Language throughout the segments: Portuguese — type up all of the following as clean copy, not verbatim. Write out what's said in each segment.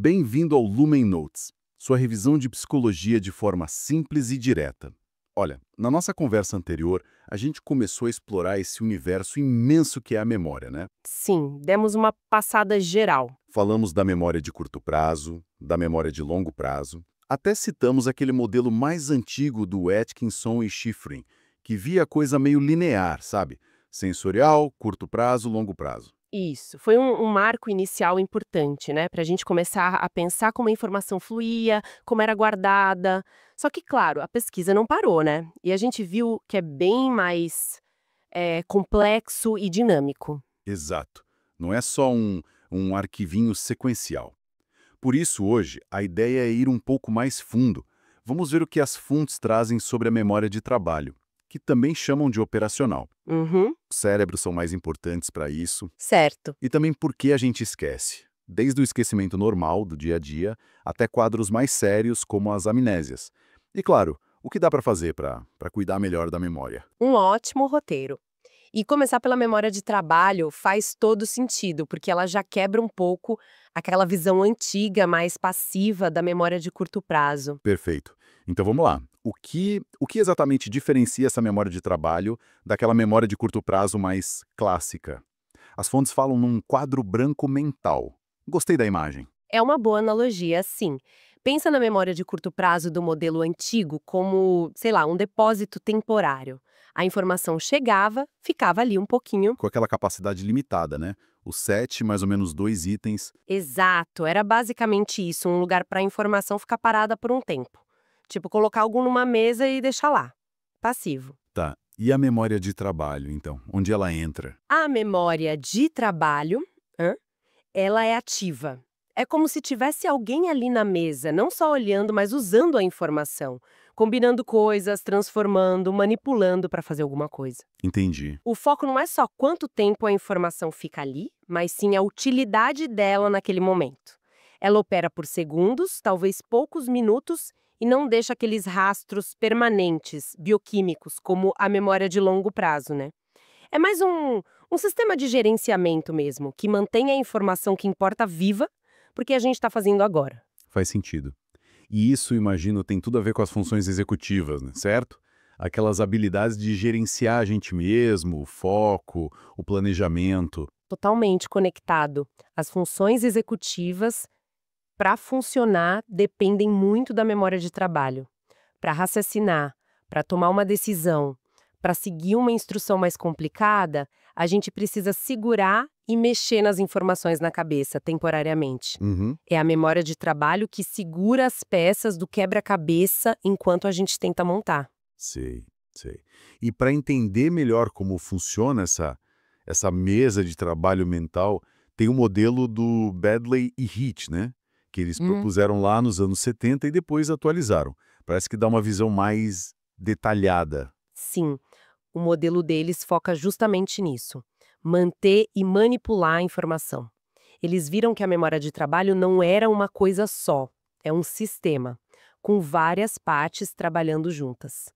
Bem-vindo ao Lumen Notes, sua revisão de psicologia de forma simples e direta. Olha, na nossa conversa anterior, a gente começou a explorar esse universo imenso que é a memória, né? Sim, demos uma passada geral. Falamos da memória de curto prazo, da memória de longo prazo, até citamos aquele modelo mais antigo do Atkinson e Shiffrin, que via a coisa meio linear, sabe? Sensorial, curto prazo, longo prazo. Isso, foi um marco inicial importante, né? Para a gente começar a pensar como a informação fluía, como era guardada. Só que, claro, a pesquisa não parou, né? E a gente viu que é bem mais complexo e dinâmico. Exato. Não é só um arquivinho sequencial. Por isso, hoje, a ideia é ir um pouco mais fundo. Vamos ver o que as fontes trazem sobre a memória de trabalho, que também chamam de operacional. Uhum, Os cérebros são mais importantes para isso, certo. e também por que a gente esquece, desde o esquecimento normal do dia a dia até quadros mais sérios como as amnésias. E claro, o que dá para fazer para cuidar melhor da memória? Um ótimo roteiro. E começar pela memória de trabalho faz todo sentido, porque ela já quebra um pouco aquela visão antiga, mais passiva da memória de curto prazo. Perfeito. Então vamos lá. O que exatamente diferencia essa memória de trabalho daquela memória de curto prazo mais clássica? As fontes falam num quadro branco mental. Gostei da imagem. É uma boa analogia, sim. Pensa na memória de curto prazo do modelo antigo como, sei lá, um depósito temporário. A informação chegava, ficava ali um pouquinho. Com aquela capacidade limitada, né? Os 7, mais ou menos 2 itens. Exato, era basicamente isso, um lugar para a informação ficar parada por um tempo. Tipo, colocar algo numa mesa e deixar lá. Passivo. Tá. E a memória de trabalho, então? Onde ela entra? A memória de trabalho, ela é ativa. É como se tivesse alguém ali na mesa, não só olhando, mas usando a informação, combinando coisas, transformando, manipulando para fazer alguma coisa. Entendi. O foco não é só quanto tempo a informação fica ali, mas sim a utilidade dela naquele momento. Ela opera por segundos, talvez poucos minutos, e não deixa aqueles rastros permanentes, bioquímicos, como a memória de longo prazo, né? É mais um sistema de gerenciamento mesmo, que mantém a informação que importa viva, porque a gente está fazendo agora. Faz sentido. E isso, imagino, tem tudo a ver com as funções executivas, né? Certo? Aquelas habilidades de gerenciar a gente mesmo, o foco, o planejamento. Totalmente conectado. As funções executivas, para funcionar, dependem muito da memória de trabalho. Para raciocinar, para tomar uma decisão, para seguir uma instrução mais complicada, a gente precisa segurar e mexer nas informações na cabeça temporariamente. Uhum. É a memória de trabalho que segura as peças do quebra-cabeça enquanto a gente tenta montar. Sei, sei. E para entender melhor como funciona essa mesa de trabalho mental, tem o modelo do Baddeley e Heath, né? Que eles propuseram lá nos anos 70 e depois atualizaram. Parece que dá uma visão mais detalhada. Sim, o modelo deles foca justamente nisso: manter e manipular a informação. Eles viram que a memória de trabalho não era uma coisa só, é um sistema, com várias partes trabalhando juntas.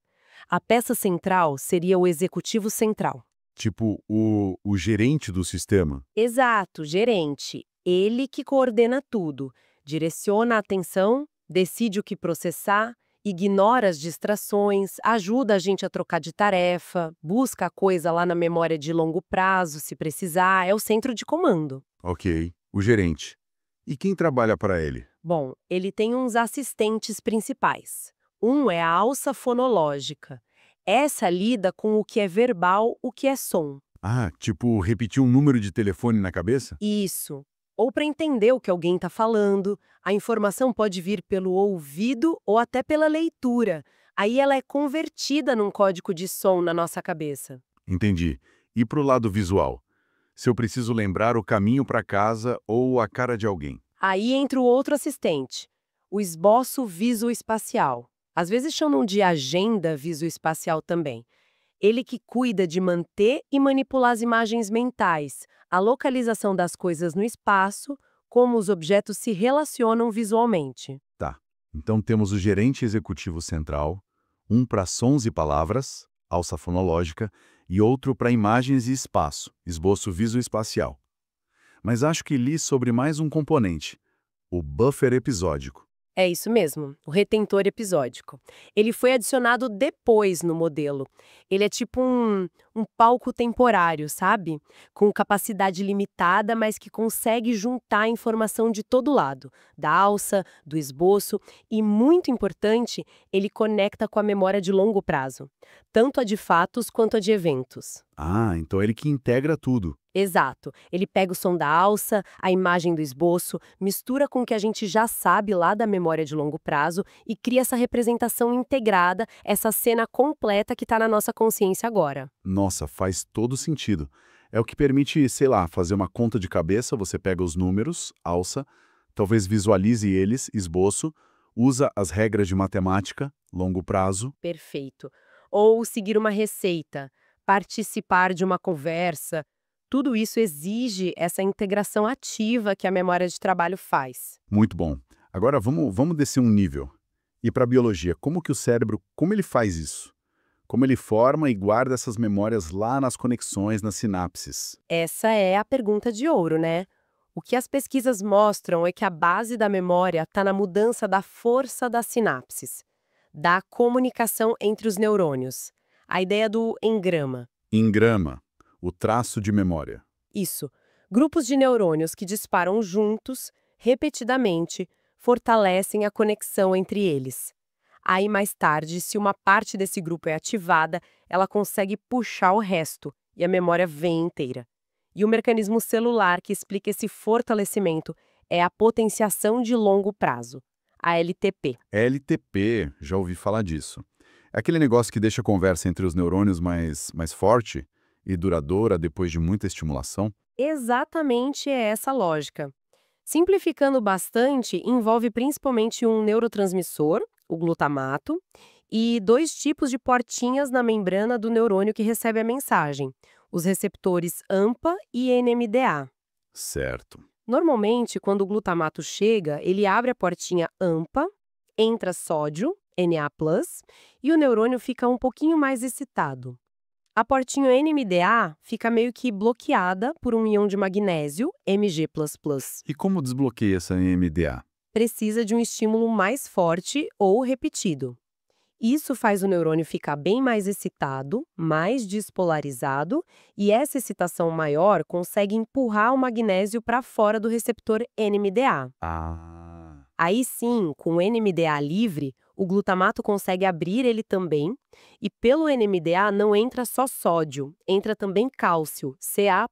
A peça central seria o executivo central. Tipo, o gerente do sistema. Exato, gerente. Ele que coordena tudo, direciona a atenção, decide o que processar, ignora as distrações, ajuda a gente a trocar de tarefa, busca a coisa lá na memória de longo prazo, se precisar, é o centro de comando. Ok, o gerente. E quem trabalha para ele? Bom, ele tem uns assistentes principais. Um é a alça fonológica. Essa lida com o que é verbal, o que é som. Ah, tipo, repetir um número de telefone na cabeça? Isso. Ou para entender o que alguém está falando, a informação pode vir pelo ouvido ou até pela leitura. Aí ela é convertida num código de som na nossa cabeça. Entendi. E pro lado visual? Se eu preciso lembrar o caminho para casa ou a cara de alguém. Aí entra o outro assistente, o esboço visoespacial. Às vezes chamam de agenda visoespacial também. Ele que cuida de manter e manipular as imagens mentais, a localização das coisas no espaço, como os objetos se relacionam visualmente. Tá. Então temos o gerente executivo central, um para sons e palavras, alça fonológica, e outro para imagens e espaço, esboço visoespacial. Mas acho que li sobre mais um componente, O buffer episódico. É isso mesmo, o retentor episódico. Ele foi adicionado depois no modelo. Ele é tipo um palco temporário, sabe? Com capacidade limitada, mas que consegue juntar a informação de todo lado, da alça, do esboço e, muito importante, ele conecta com a memória de longo prazo, tanto a de fatos quanto a de eventos. Ah, então é ele que integra tudo. Exato. Ele pega o som da alça, a imagem do esboço, mistura com o que a gente já sabe lá da memória de longo prazo e cria essa representação integrada, essa cena completa que está na nossa consciência agora. Nossa, faz todo sentido. É o que permite, sei lá, fazer uma conta de cabeça, você pega os números, alça, talvez visualize eles, esboço, usa as regras de matemática, longo prazo. Perfeito. Ou seguir uma receita, participar de uma conversa. Tudo isso exige essa integração ativa que a memória de trabalho faz. Muito bom. Agora vamos descer um nível. E para a biologia, como que o cérebro, como ele faz isso? Como ele forma e guarda essas memórias lá nas conexões, nas sinapses? Essa é a pergunta de ouro, né? O que as pesquisas mostram é que a base da memória está na mudança da força das sinapses, da comunicação entre os neurônios. A ideia do engrama. Engrama, o traço de memória. Isso. Grupos de neurônios que disparam juntos, repetidamente, fortalecem a conexão entre eles. Aí, mais tarde, se uma parte desse grupo é ativada, ela consegue puxar o resto e a memória vem inteira. E o mecanismo celular que explica esse fortalecimento é a potenciação de longo prazo, a LTP. LTP, já ouvi falar disso. É aquele negócio que deixa a conversa entre os neurônios mais forte e duradoura depois de muita estimulação? Exatamente é essa lógica. Simplificando bastante, envolve principalmente um neurotransmissor, o glutamato, e dois tipos de portinhas na membrana do neurônio que recebe a mensagem, os receptores AMPA e NMDA. Certo. Normalmente, quando o glutamato chega, ele abre a portinha AMPA, entra sódio, Na+, e o neurônio fica um pouquinho mais excitado. A portinha NMDA fica meio que bloqueada por um íon de magnésio, Mg++. E como desbloqueia essa NMDA? Precisa de um estímulo mais forte ou repetido. Isso faz o neurônio ficar bem mais excitado, mais despolarizado, e essa excitação maior consegue empurrar o magnésio para fora do receptor NMDA. Ah. Aí sim, com o NMDA livre, o glutamato consegue abrir ele também, e pelo NMDA não entra só sódio, entra também cálcio, Ca++.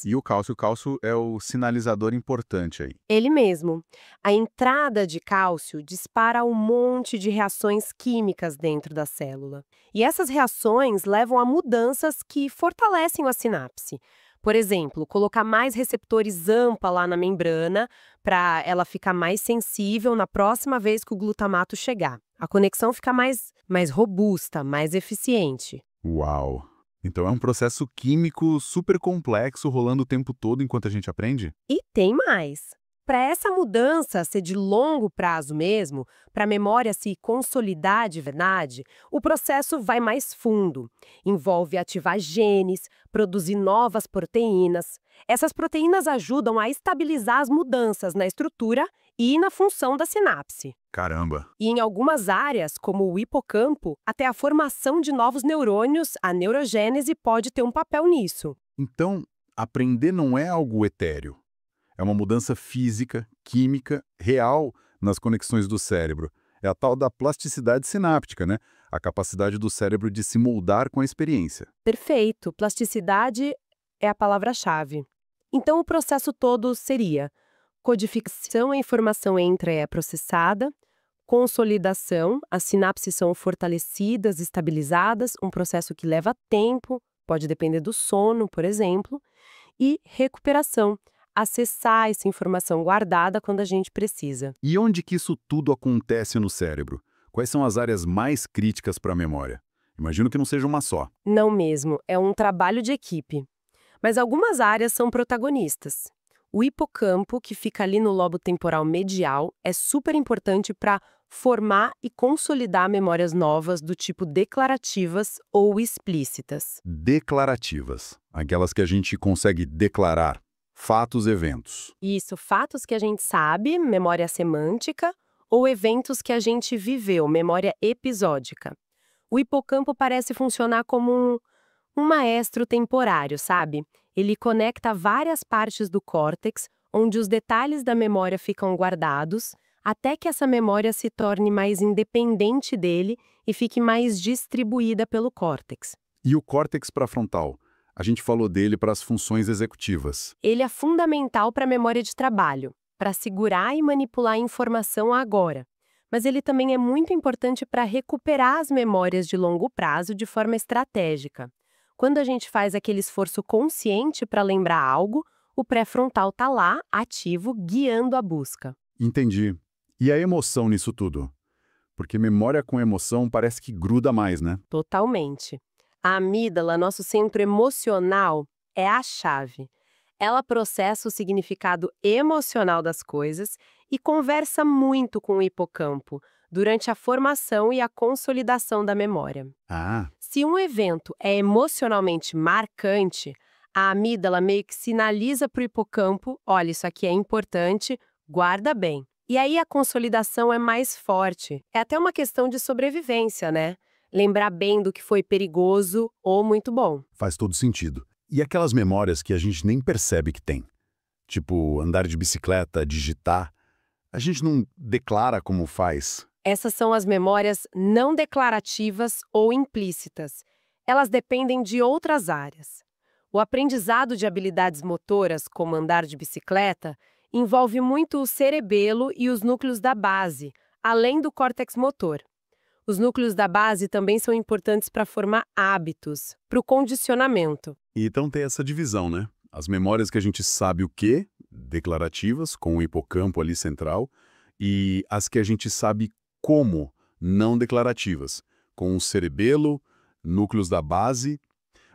E o cálcio é o sinalizador importante aí. Ele mesmo. A entrada de cálcio dispara um monte de reações químicas dentro da célula. E essas reações levam a mudanças que fortalecem a sinapse. Por exemplo, colocar mais receptores AMPA lá na membrana para ela ficar mais sensível na próxima vez que o glutamato chegar. A conexão fica mais robusta, mais eficiente. Uau! Então é um processo químico super complexo rolando o tempo todo enquanto a gente aprende? E tem mais. Para essa mudança ser de longo prazo mesmo, para a memória se consolidar de verdade, o processo vai mais fundo. Envolve ativar genes, produzir novas proteínas. Essas proteínas ajudam a estabilizar as mudanças na estrutura e na função da sinapse. Caramba! E em algumas áreas, como o hipocampo, até a formação de novos neurônios, a neurogênese pode ter um papel nisso. Então, aprender não é algo etéreo. É uma mudança física, química, real nas conexões do cérebro. É a tal da plasticidade sináptica, né? A capacidade do cérebro de se moldar com a experiência. Perfeito. Plasticidade é a palavra-chave. Então, o processo todo seria codificação, a informação entra e é processada, consolidação, as sinapses são fortalecidas, estabilizadas, um processo que leva tempo, pode depender do sono, por exemplo, e recuperação, acessar essa informação guardada quando a gente precisa. E onde que isso tudo acontece no cérebro? Quais são as áreas mais críticas para a memória? Imagino que não seja uma só. Não mesmo, é um trabalho de equipe. Mas algumas áreas são protagonistas. O hipocampo, que fica ali no lobo temporal medial, é super importante para formar e consolidar memórias novas do tipo declarativas ou explícitas. Declarativas. Aquelas que a gente consegue declarar. Fatos, eventos. Isso, fatos que a gente sabe, memória semântica, ou eventos que a gente viveu, memória episódica. O hipocampo parece funcionar como um maestro temporário, sabe? Ele conecta várias partes do córtex, onde os detalhes da memória ficam guardados, até que essa memória se torne mais independente dele e fique mais distribuída pelo córtex. E o córtex pré-frontal? A gente falou dele para as funções executivas. Ele é fundamental para a memória de trabalho, para segurar e manipular a informação agora. Mas ele também é muito importante para recuperar as memórias de longo prazo de forma estratégica. Quando a gente faz aquele esforço consciente para lembrar algo, o pré-frontal está lá, ativo, guiando a busca. Entendi. E a emoção nisso tudo? Porque memória com emoção parece que gruda mais, né? Totalmente. A amígdala, nosso centro emocional, é a chave. Ela processa o significado emocional das coisas e conversa muito com o hipocampo durante a formação e a consolidação da memória. Ah, Se um evento é emocionalmente marcante, a amígdala meio que sinaliza para o hipocampo: olha, isso aqui é importante, guarda bem. E aí a consolidação é mais forte. É até uma questão de sobrevivência, né? Lembrar bem do que foi perigoso ou muito bom. faz todo sentido. E aquelas memórias que a gente nem percebe que tem? Tipo, andar de bicicleta, digitar. A gente não declara como faz. Essas são as memórias não declarativas ou implícitas. Elas dependem de outras áreas. O aprendizado de habilidades motoras, como andar de bicicleta, envolve muito o cerebelo e os núcleos da base, além do córtex motor. Os núcleos da base também são importantes para formar hábitos, para o condicionamento. E então tem essa divisão, né? As memórias que a gente sabe o quê, declarativas, com o hipocampo ali central, e as que a gente sabe como, não declarativas, com o cerebelo, núcleos da base.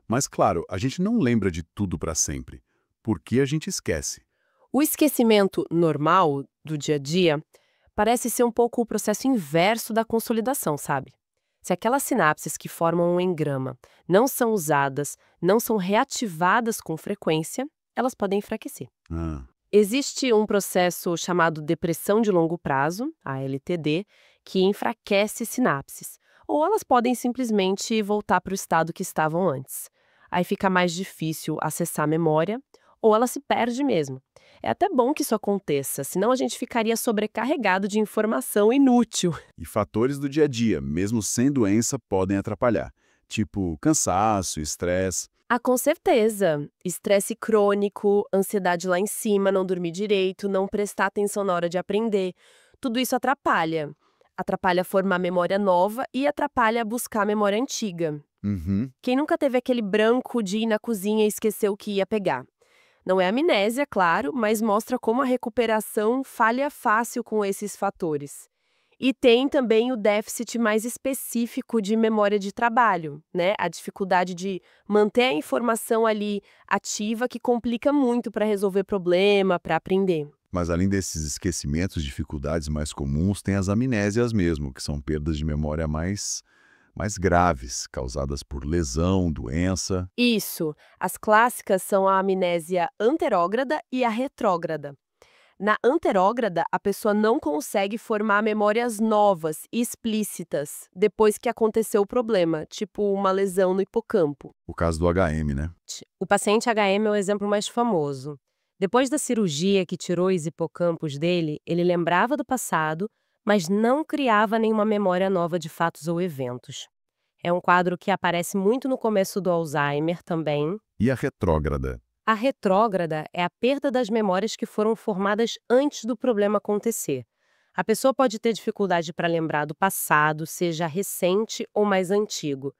Mas, claro, a gente não lembra de tudo para sempre, porque a gente esquece. O esquecimento normal do dia a dia parece ser um pouco o processo inverso da consolidação, sabe? Se aquelas sinapses que formam um engrama não são usadas, não são reativadas com frequência, elas podem enfraquecer. Ah, Existe um processo chamado depressão de longo prazo, a LTD, que enfraquece sinapses, ou elas podem simplesmente voltar para o estado que estavam antes. Aí fica mais difícil acessar a memória, ou ela se perde mesmo. É até bom que isso aconteça, senão a gente ficaria sobrecarregado de informação inútil. e fatores do dia a dia, mesmo sem doença, podem atrapalhar. Tipo cansaço, estresse. Ah, com certeza. Estresse crônico, ansiedade lá em cima, não dormir direito, não prestar atenção na hora de aprender. Tudo isso atrapalha. Atrapalha formar memória nova e atrapalha buscar a memória antiga. Uhum. Quem nunca teve aquele branco de ir na cozinha e esquecer o que ia pegar? Não é amnésia, claro, mas mostra como a recuperação falha fácil com esses fatores. E tem também o déficit mais específico de memória de trabalho, né? A dificuldade de manter a informação ali ativa que complica muito para resolver problema, para aprender. Mas além desses esquecimentos, dificuldades mais comuns, tem as amnésias mesmo, que são perdas de memória mais graves, causadas por lesão, doença. Isso. As clássicas são a amnésia anterógrada e a retrógrada. Na anterógrada, a pessoa não consegue formar memórias novas e explícitas depois que aconteceu o problema, tipo uma lesão no hipocampo. O caso do HM, né? O paciente HM é o exemplo mais famoso. Depois da cirurgia que tirou os hipocampos dele, ele lembrava do passado, mas não criava nenhuma memória nova de fatos ou eventos. É um quadro que aparece muito no começo do Alzheimer também. E a retrógrada? A retrógrada é a perda das memórias que foram formadas antes do problema acontecer. A pessoa pode ter dificuldade para lembrar do passado, seja recente ou mais antigo.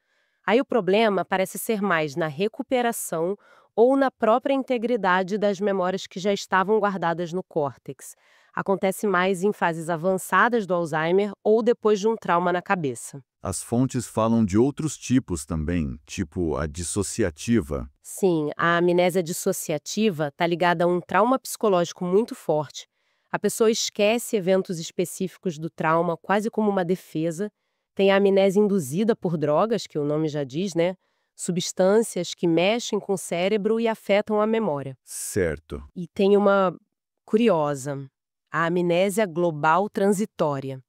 Aí o problema parece ser mais na recuperação ou na própria integridade das memórias que já estavam guardadas no córtex. Acontece mais em fases avançadas do Alzheimer ou depois de um trauma na cabeça. As fontes falam de outros tipos também, tipo a dissociativa. Sim, a amnésia dissociativa está ligada a um trauma psicológico muito forte. A pessoa esquece eventos específicos do trauma quase como uma defesa. Tem a amnésia induzida por drogas, que o nome já diz, né? substâncias que mexem com o cérebro e afetam a memória. Certo. E tem uma curiosa, a amnésia global transitória.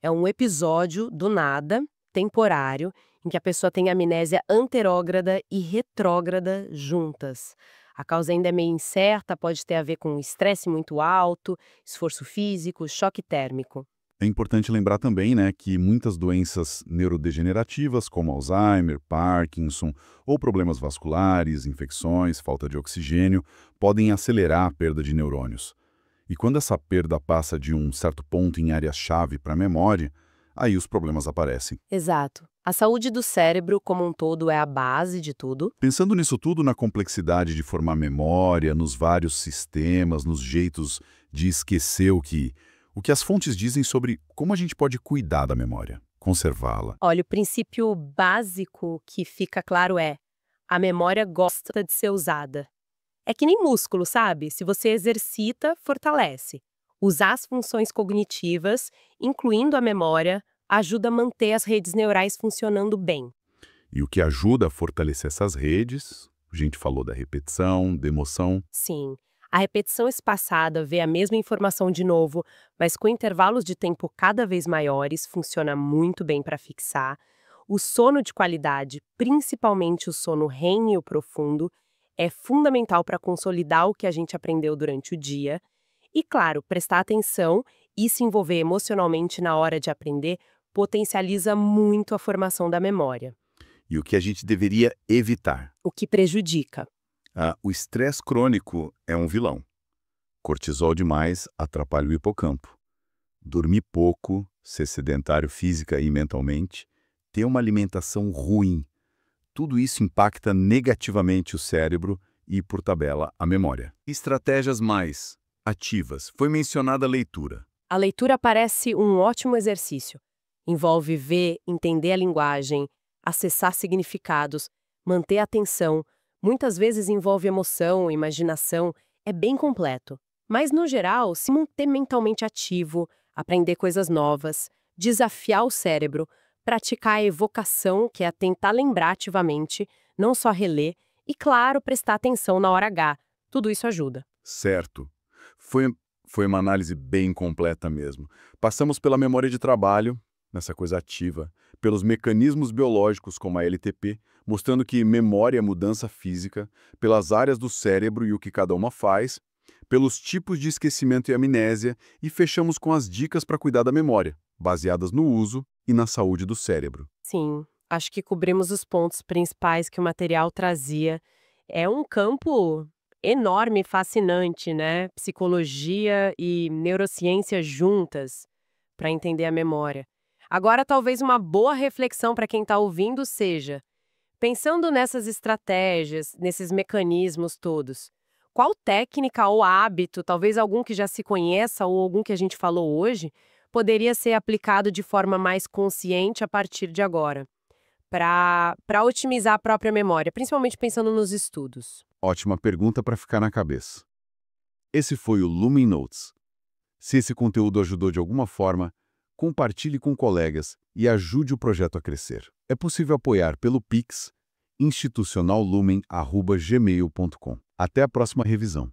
É um episódio do nada, temporário, em que a pessoa tem amnésia anterógrada e retrógrada juntas. A causa ainda é meio incerta, pode ter a ver com estresse muito alto, esforço físico, choque térmico. É importante lembrar também, né, que muitas doenças neurodegenerativas, como Alzheimer, Parkinson ou problemas vasculares, infecções, falta de oxigênio, podem acelerar a perda de neurônios. E quando essa perda passa de um certo ponto em área-chave para a memória, aí os problemas aparecem. Exato. A saúde do cérebro como um todo é a base de tudo. Pensando nisso tudo, na complexidade de formar memória, nos vários sistemas, nos jeitos de esquecer o que as fontes dizem sobre como a gente pode cuidar da memória, conservá-la. Olha, o princípio básico que fica claro é: a memória gosta de ser usada. É que nem músculo, sabe? Se você exercita, fortalece. Usar as funções cognitivas, incluindo a memória, ajuda a manter as redes neurais funcionando bem. E o que ajuda a fortalecer essas redes, a gente falou da repetição, da emoção. Sim, a repetição espaçada vê a mesma informação de novo, mas com intervalos de tempo cada vez maiores, funciona muito bem para fixar. O sono de qualidade, principalmente o sono REM e o profundo, é fundamental para consolidar o que a gente aprendeu durante o dia. E, claro, prestar atenção e se envolver emocionalmente na hora de aprender potencializa muito a formação da memória, E o que a gente deveria evitar? o que prejudica. O estresse crônico é um vilão. Cortisol demais atrapalha o hipocampo. Dormir pouco, ser sedentário física e mentalmente, ter uma alimentação ruim, tudo isso impacta negativamente o cérebro e, por tabela, a memória. Estratégias mais ativas. Foi mencionada a leitura. A leitura parece um ótimo exercício. Envolve ver, entender a linguagem, acessar significados, manter a atenção. Muitas vezes envolve emoção, imaginação. É bem completo. Mas, no geral, se manter mentalmente ativo, aprender coisas novas, desafiar o cérebro, praticar a evocação, que é tentar lembrar ativamente, não só reler, e, claro, prestar atenção na hora H. Tudo isso ajuda. Certo. Foi uma análise bem completa mesmo. Passamos pela memória de trabalho, nessa coisa ativa, pelos mecanismos biológicos como a LTP, mostrando que memória é mudança física, pelas áreas do cérebro e o que cada uma faz, pelos tipos de esquecimento e amnésia, e fechamos com as dicas para cuidar da memória, baseadas no uso e na saúde do cérebro. Sim, acho que cobrimos os pontos principais que o material trazia. É um campo enorme e fascinante, né? Psicologia e neurociência juntas para entender a memória. Agora, talvez uma boa reflexão para quem está ouvindo seja: pensando nessas estratégias, nesses mecanismos todos, qual técnica ou hábito, talvez algum que já se conheça ou algum que a gente falou hoje, poderia ser aplicado de forma mais consciente a partir de agora, para otimizar a própria memória, principalmente pensando nos estudos? Ótima pergunta para ficar na cabeça. Esse foi o Lumen Notes. Se esse conteúdo ajudou de alguma forma, compartilhe com colegas e ajude o projeto a crescer. É possível apoiar pelo Pix institucionallumen@gmail.com. Até a próxima revisão.